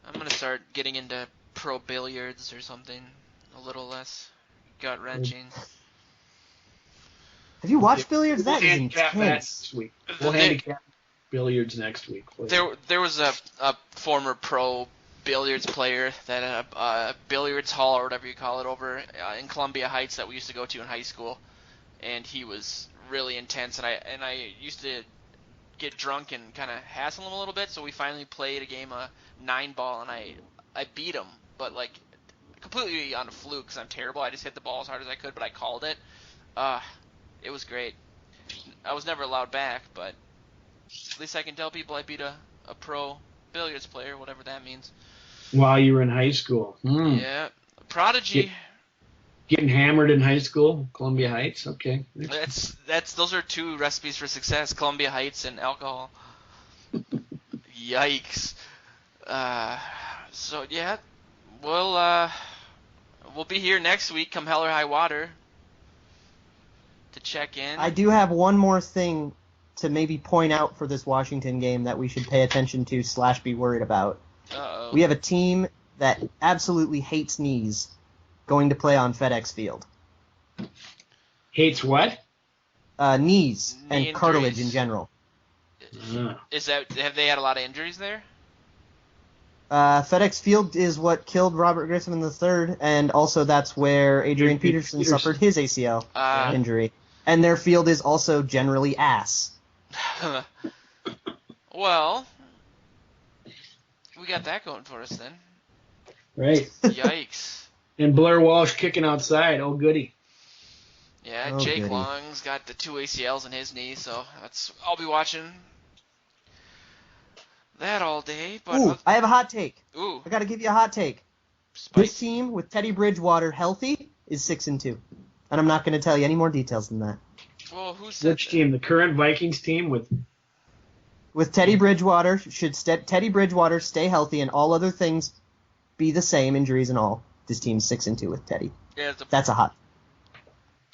I'm going to start getting into pro billiards or something. A little less gut-wrenching. Have you watched billiards? We'll That is handicap that intense. next week. We'll handicap billiards next week. There was a former pro billiards player that a billiards hall or whatever you call it over in Columbia Heights that we used to go to in high school, and he was really intense, and I used to get drunk and kind of hassle him a little bit, so we finally played a game of 9-ball, and I beat him, but like completely on a fluke because I'm terrible. I just hit the ball as hard as I could, but I called it. It was great. I was never allowed back, but at least I can tell people I beat a pro billiards player, whatever that means. While you were in high school. Yeah, prodigy. Getting hammered in high school, Columbia Heights. Okay. Those are 2 recipes for success: Columbia Heights and alcohol. Yikes. So yeah, we'll be here next week, come hell or high water, to check in. I do have one more thing to maybe point out for this Washington game that we should pay attention to / be worried about. Uh-oh. We have a team that absolutely hates knees going to play on FedEx Field. Hates what? Knees Knee and cartilage injuries. in general. Have they had a lot of injuries there? FedEx Field is what killed Robert Grissom III, and also that's where Adrian Peterson suffered his ACL injury. And their field is also generally ass. Well, we got that going for us then. Right. Yikes. And Blair Walsh kicking outside. Oh, goody. Yeah, Oh, Jake goody. Long's got the 2 ACLs in his knee, so I'll be watching that all day. But Ooh, I have a hot take. Ooh, I got to give you a hot take. spicy. This team with Teddy Bridgewater healthy is 6-2, and I'm not going to tell you any more details than that. Well, who said Which that? team? The current Vikings team With Teddy Bridgewater, should Teddy Bridgewater stay healthy and all other things be the same, injuries and all, this team's 6-2 with Teddy. Yeah, That's a hot.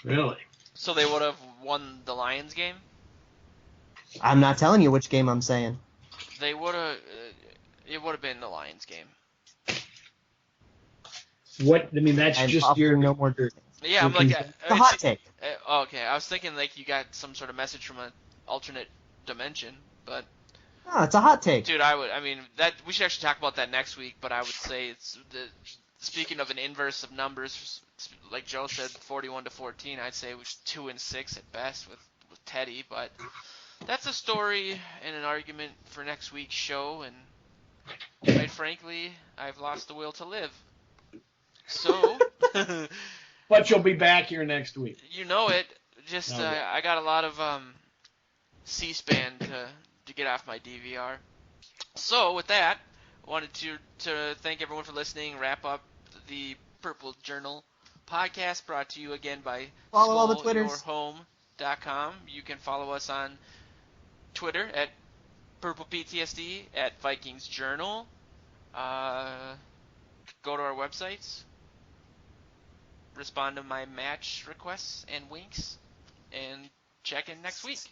Really? so they would have won the Lions game? I'm not telling you which game I'm saying. They would have. It would have been the Lions game. What? I mean, that's I'm just offering your. no more details. Yeah, I'm like. It's a hot take. Okay, I was thinking like you got some sort of message from an alternate dimension, but No, it's a hot take. dude, I mean that we should actually talk about that next week. But I would say it's speaking of an inverse of numbers, like Joe said, 41-14. I'd say it was 2-6 at best with Teddy, but that's a story and an argument for next week's show. And quite frankly, I've lost the will to live. So, But you'll be back here next week. you know it. Just Okay. I got a lot of C-SPAN to get off my DVR. So with that, I wanted to thank everyone for listening. Wrap up the Purple Journal podcast, brought to you again by Follow all the Twitters. SkullYourHome.com. You can follow us on Twitter at PurplePTSD, at Vikings Journal. Go to our websites, respond to my match requests and winks, and check in next week.